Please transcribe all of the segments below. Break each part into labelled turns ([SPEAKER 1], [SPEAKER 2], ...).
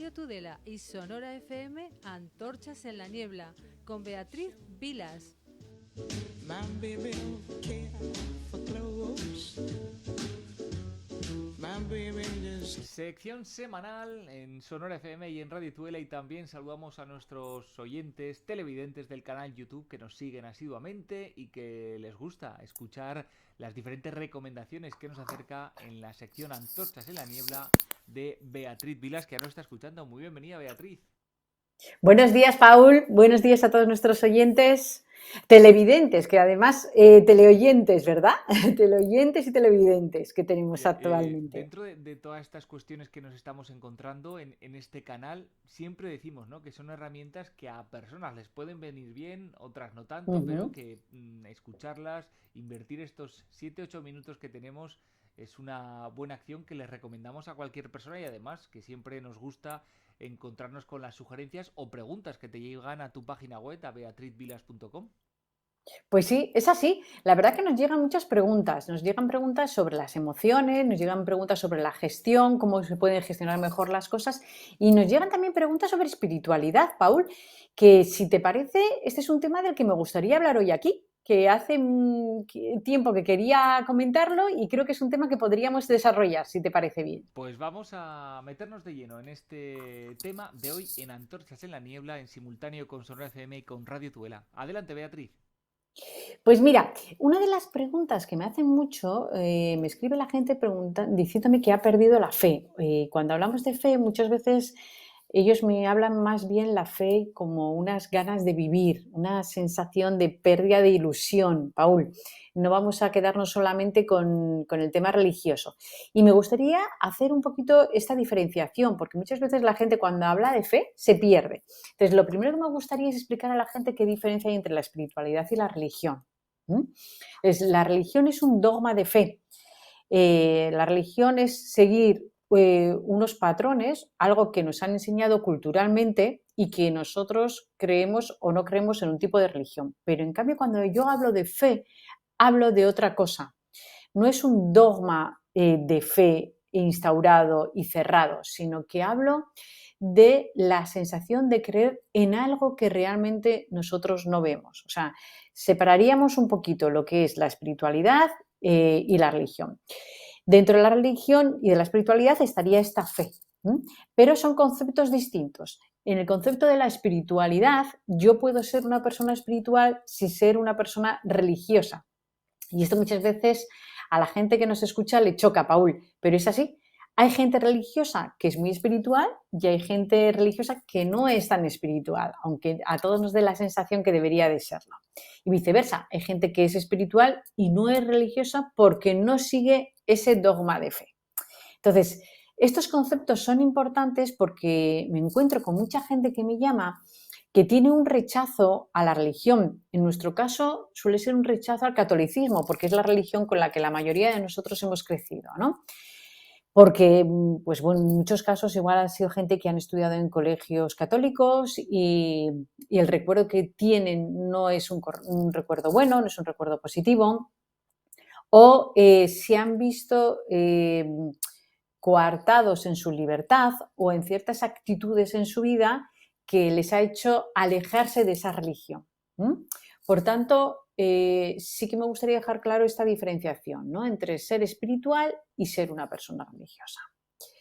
[SPEAKER 1] Radio Tudela y Sonora FM, Antorchas en la Niebla, con Beatriz Vilas.
[SPEAKER 2] My baby don't care for clothes. My baby just...
[SPEAKER 3] Sección semanal en Sonora FM y en Radio Tudela, y también saludamos a nuestros oyentes televidentes del canal YouTube que nos siguen asiduamente y que les gusta escuchar las diferentes recomendaciones que nos acerca en la sección Antorchas en la Niebla de Beatriz Vilas, que ya nos está escuchando. Muy bienvenida, Beatriz.
[SPEAKER 4] Buenos días, Paul. Buenos días a todos nuestros oyentes, televidentes, que además teleoyentes, ¿verdad? Teleoyentes y televidentes que tenemos actualmente.
[SPEAKER 3] Dentro de todas estas cuestiones que nos estamos encontrando en este canal, siempre decimos, ¿no?, que son herramientas que a personas les pueden venir bien, otras no tanto, pero que escucharlas, invertir estos 7-8 minutos que tenemos es una buena acción que les recomendamos a cualquier persona, y además que siempre nos gusta encontrarnos con las sugerencias o preguntas que te llegan a tu página web, a beatrizvilas.com.
[SPEAKER 4] Pues sí, es así. La verdad que nos llegan muchas preguntas. Nos llegan preguntas sobre las emociones, nos llegan preguntas sobre la gestión, cómo se pueden gestionar mejor las cosas, y nos llegan también preguntas sobre espiritualidad, Paul, que si te parece, este es un tema del que me gustaría hablar hoy aquí, que hace tiempo que quería comentarlo y creo que es un tema que podríamos desarrollar, si te parece bien.
[SPEAKER 3] Pues vamos a meternos de lleno en este tema de hoy en Antorchas en la Niebla, en simultáneo con Sonora FM y con Radio Tudela. Adelante, Beatriz.
[SPEAKER 4] Pues mira, una de las preguntas que me hacen mucho, me escribe la gente diciéndome que ha perdido la fe. Cuando hablamos de fe, muchas veces ellos me hablan más bien la fe como unas ganas de vivir, una sensación de pérdida de ilusión, Paul. No vamos a quedarnos solamente con el tema religioso. Y me gustaría hacer un poquito esta diferenciación, porque muchas veces la gente cuando habla de fe se pierde. Entonces, lo primero que me gustaría es explicar a la gente qué diferencia hay entre la espiritualidad y la religión. La religión es un dogma de fe. La religión es seguir unos patrones, algo que nos han enseñado culturalmente y que nosotros creemos o no creemos en un tipo de religión. Pero en cambio, cuando yo hablo de fe, hablo de otra cosa. No es un dogma de fe instaurado y cerrado, sino que hablo de la sensación de creer en algo que realmente nosotros no vemos. O sea, separaríamos un poquito lo que es la espiritualidad y la religión. Dentro de la religión y de la espiritualidad estaría esta fe, pero son conceptos distintos. En el concepto de la espiritualidad, yo puedo ser una persona espiritual sin ser una persona religiosa. Y esto muchas veces a la gente que nos escucha le choca, Paul, pero es así. Hay gente religiosa que es muy espiritual y hay gente religiosa que no es tan espiritual, aunque a todos nos dé la sensación que debería de serlo. Y viceversa, hay gente que es espiritual y no es religiosa porque no sigue ese dogma de fe. Entonces, estos conceptos son importantes porque me encuentro con mucha gente que me llama que tiene un rechazo a la religión. En nuestro caso suele ser un rechazo al catolicismo, porque es la religión con la que la mayoría de nosotros hemos crecido, ¿no? Porque, pues bueno, en muchos casos igual han sido gente que han estudiado en colegios católicos y el recuerdo que tienen no es un recuerdo bueno, no es un recuerdo positivo, o se han visto coartados en su libertad o en ciertas actitudes en su vida que les ha hecho alejarse de esa religión. Por tanto, sí que me gustaría dejar claro esta diferenciación, ¿no?, entre ser espiritual y ser una persona religiosa.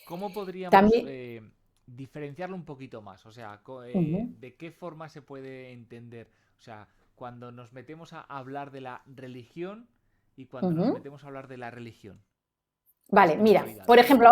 [SPEAKER 3] ¿Cómo podríamos
[SPEAKER 4] También,
[SPEAKER 3] diferenciarlo un poquito más? O sea, ¿de qué forma se puede entender? O sea, cuando nos metemos a hablar de la religión y cuando nos metemos a hablar de la religión.
[SPEAKER 4] Vale, mira,
[SPEAKER 3] Espiritualidad.
[SPEAKER 4] por ejemplo,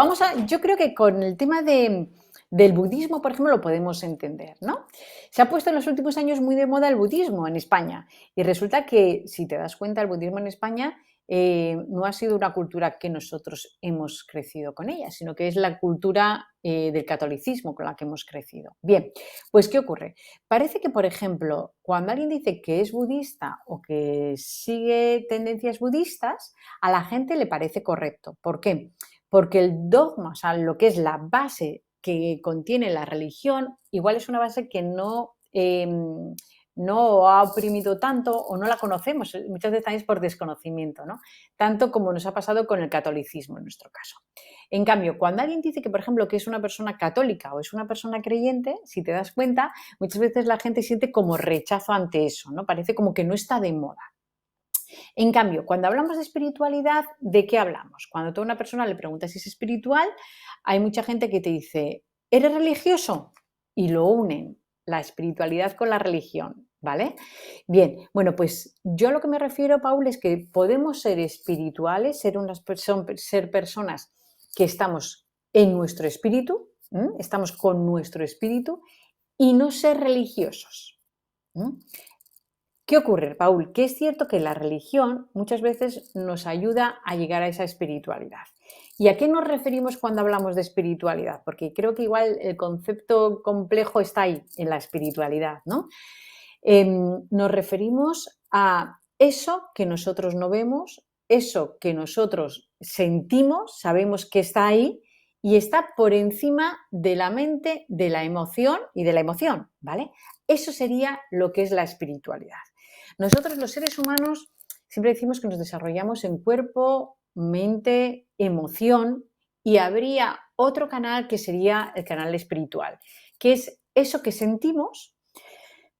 [SPEAKER 4] yo creo que con el tema del budismo, por ejemplo, lo podemos entender, ¿no? Se ha puesto en los últimos años muy de moda el budismo en España y resulta que, si te das cuenta, el budismo en España no ha sido una cultura que nosotros hemos crecido con ella, sino que es la cultura del catolicismo con la que hemos crecido. Bien, pues ¿qué ocurre? Parece que, por ejemplo, cuando alguien dice que es budista o que sigue tendencias budistas, a la gente le parece correcto. ¿Por qué? Porque el dogma, o sea, lo que es la base que contiene la religión, igual es una base que no no ha oprimido tanto o no la conocemos, muchas veces también es por desconocimiento, ¿no? Tanto como nos ha pasado con el catolicismo en nuestro caso. En cambio, cuando alguien dice que, por ejemplo, que es una persona católica o es una persona creyente, si te das cuenta, muchas veces la gente siente como rechazo ante eso, ¿no? Parece como que no está de moda. En cambio, cuando hablamos de espiritualidad, ¿de qué hablamos? Cuando tú a una persona le preguntas si es espiritual, hay mucha gente que te dice, ¿eres religioso? Y lo unen, la espiritualidad con la religión, ¿vale? Bien, bueno, pues yo a lo que me refiero, Paul, es que podemos ser espirituales, ser personas que estamos en nuestro espíritu, estamos con nuestro espíritu, y no ser religiosos. ¿Qué ocurre, Paul? Que es cierto que la religión muchas veces nos ayuda a llegar a esa espiritualidad. ¿Y a qué nos referimos cuando hablamos de espiritualidad? Porque creo que igual el concepto complejo está ahí, en la espiritualidad, ¿no? Nos referimos a eso que nosotros no vemos, eso que nosotros sentimos, sabemos que está ahí y está por encima de la mente, de la emoción y de la emoción, ¿vale? Eso sería lo que es la espiritualidad. Nosotros los seres humanos siempre decimos que nos desarrollamos en cuerpo, mente, emoción y habría otro canal que sería el canal espiritual, que es eso que sentimos,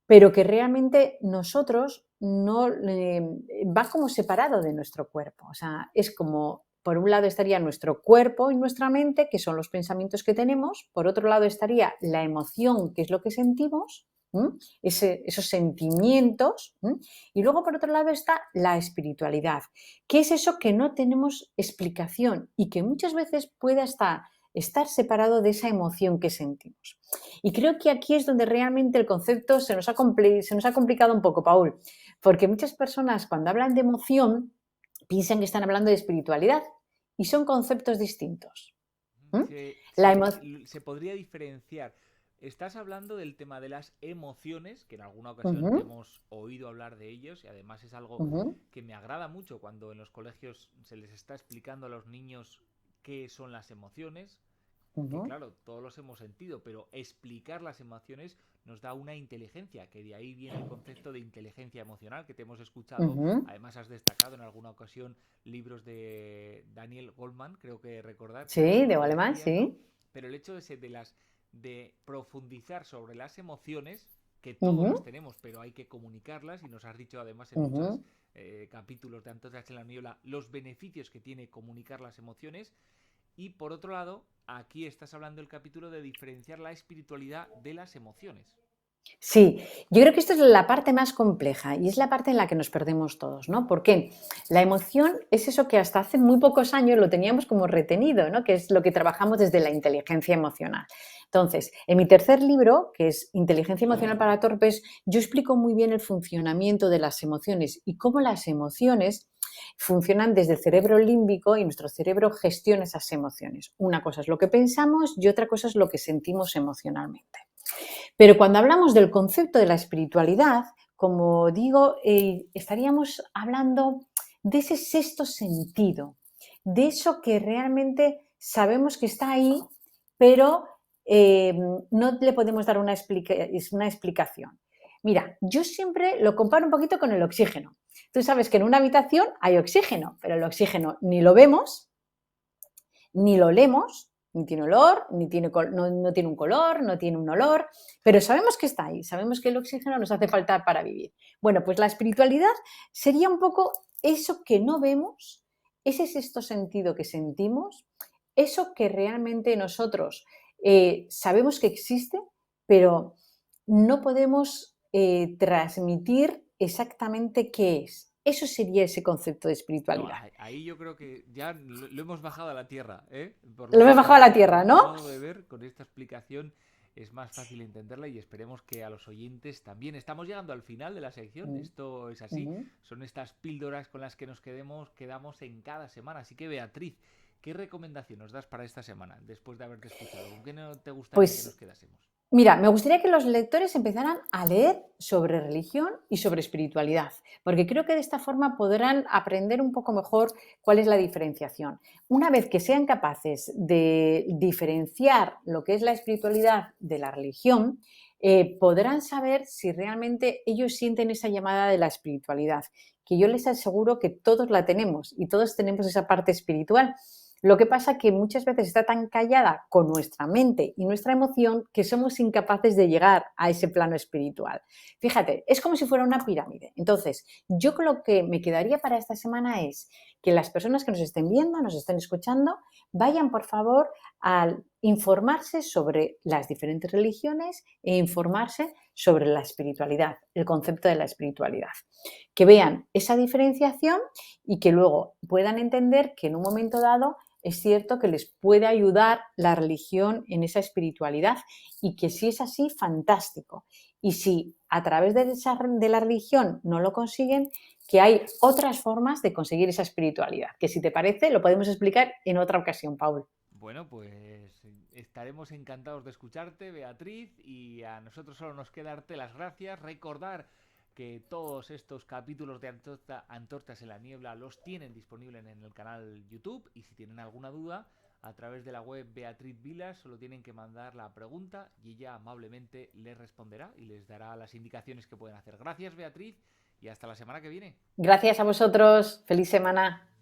[SPEAKER 4] pero que realmente nosotros no va como separado de nuestro cuerpo. O sea, es como, por un lado estaría nuestro cuerpo y nuestra mente, que son los pensamientos que tenemos, por otro lado estaría la emoción, que es lo que sentimos, esos sentimientos, y luego por otro lado está la espiritualidad, que es eso que no tenemos explicación y que muchas veces puede hasta estar separado de esa emoción que sentimos. Y creo que aquí es donde realmente el concepto se nos ha complicado un poco, Paul, porque muchas personas cuando hablan de emoción piensan que están hablando de espiritualidad y son conceptos distintos.
[SPEAKER 3] Se podría diferenciar. Estás hablando del tema de las emociones, que en alguna ocasión hemos oído hablar de ellos y además es algo que me agrada mucho cuando en los colegios se les está explicando a los niños qué son las emociones, que claro, todos los hemos sentido, pero explicar las emociones nos da una inteligencia, que de ahí viene el concepto de inteligencia emocional que te hemos escuchado. Además has destacado en alguna ocasión libros de Daniel Goleman, creo que recordar.
[SPEAKER 4] Sí, de Goleman, sí.
[SPEAKER 3] Pero el hecho de profundizar sobre las emociones, que todos las tenemos, pero hay que comunicarlas, y nos has dicho además en muchos capítulos de Antorchas en la Niebla los beneficios que tiene comunicar las emociones. Y por otro lado, aquí estás hablando del capítulo de diferenciar la espiritualidad de las emociones.
[SPEAKER 4] Sí, yo creo que esto es la parte más compleja y es la parte en la que nos perdemos todos, ¿no? Porque la emoción es eso que hasta hace muy pocos años lo teníamos como retenido, ¿no? Que es lo que trabajamos desde la inteligencia emocional. Entonces, en mi tercer libro, que es Inteligencia emocional para torpes, yo explico muy bien el funcionamiento de las emociones y cómo las emociones funcionan desde el cerebro límbico y nuestro cerebro gestiona esas emociones. Una cosa es lo que pensamos y otra cosa es lo que sentimos emocionalmente. Pero cuando hablamos del concepto de la espiritualidad, como digo, estaríamos hablando de ese sexto sentido, de eso que realmente sabemos que está ahí, pero no le podemos dar una explicación. Mira, yo siempre lo comparo un poquito con el oxígeno. Tú sabes que en una habitación hay oxígeno, pero el oxígeno ni lo vemos, ni lo olemos, ni tiene olor, no tiene un color, no tiene un olor, pero sabemos que está ahí, sabemos que el oxígeno nos hace falta para vivir. Bueno, pues la espiritualidad sería un poco eso que no vemos, ese sexto sentido que sentimos, eso que realmente nosotros sabemos que existe, pero no podemos transmitir exactamente qué es. Eso sería ese concepto de espiritualidad.
[SPEAKER 3] No, ahí yo creo que ya lo hemos bajado a la tierra, ¿eh?
[SPEAKER 4] Lo hemos bajado a la tierra, ¿no?
[SPEAKER 3] Por modo de ver, con esta explicación es más fácil entenderla y esperemos que a los oyentes también. Estamos llegando al final de la sección, esto es así. Son estas píldoras con las que nos quedamos en cada semana. Así que, Beatriz, ¿qué recomendación nos das para esta semana después de haberte escuchado? ¿Con qué no te gustaría que nos quedásemos?
[SPEAKER 4] Mira, me gustaría que los lectores empezaran a leer sobre religión y sobre espiritualidad, porque creo que de esta forma podrán aprender un poco mejor cuál es la diferenciación. Una vez que sean capaces de diferenciar lo que es la espiritualidad de la religión, podrán saber si realmente ellos sienten esa llamada de la espiritualidad, que yo les aseguro que todos la tenemos y todos tenemos esa parte espiritual. Lo que pasa es que muchas veces está tan callada con nuestra mente y nuestra emoción que somos incapaces de llegar a ese plano espiritual. Fíjate, es como si fuera una pirámide. Entonces, yo con lo que me quedaría para esta semana es que las personas que nos estén viendo, nos estén escuchando, vayan por favor a informarse sobre las diferentes religiones e informarse sobre la espiritualidad, el concepto de la espiritualidad. Que vean esa diferenciación y que luego puedan entender que en un momento dado es cierto que les puede ayudar la religión en esa espiritualidad y que si es así, fantástico. Y si a través de la religión no lo consiguen, que hay otras formas de conseguir esa espiritualidad, que si te parece lo podemos explicar en otra ocasión, Paul.
[SPEAKER 3] Bueno, pues estaremos encantados de escucharte, Beatriz, y a nosotros solo nos queda darte las gracias, recordar que todos estos capítulos de Antorchas en la Niebla los tienen disponibles en el canal YouTube, y si tienen alguna duda, a través de la web Beatriz Vilas solo tienen que mandar la pregunta y ella amablemente les responderá y les dará las indicaciones que pueden hacer. Gracias, Beatriz, y hasta la semana que viene.
[SPEAKER 4] Gracias a vosotros. Feliz semana.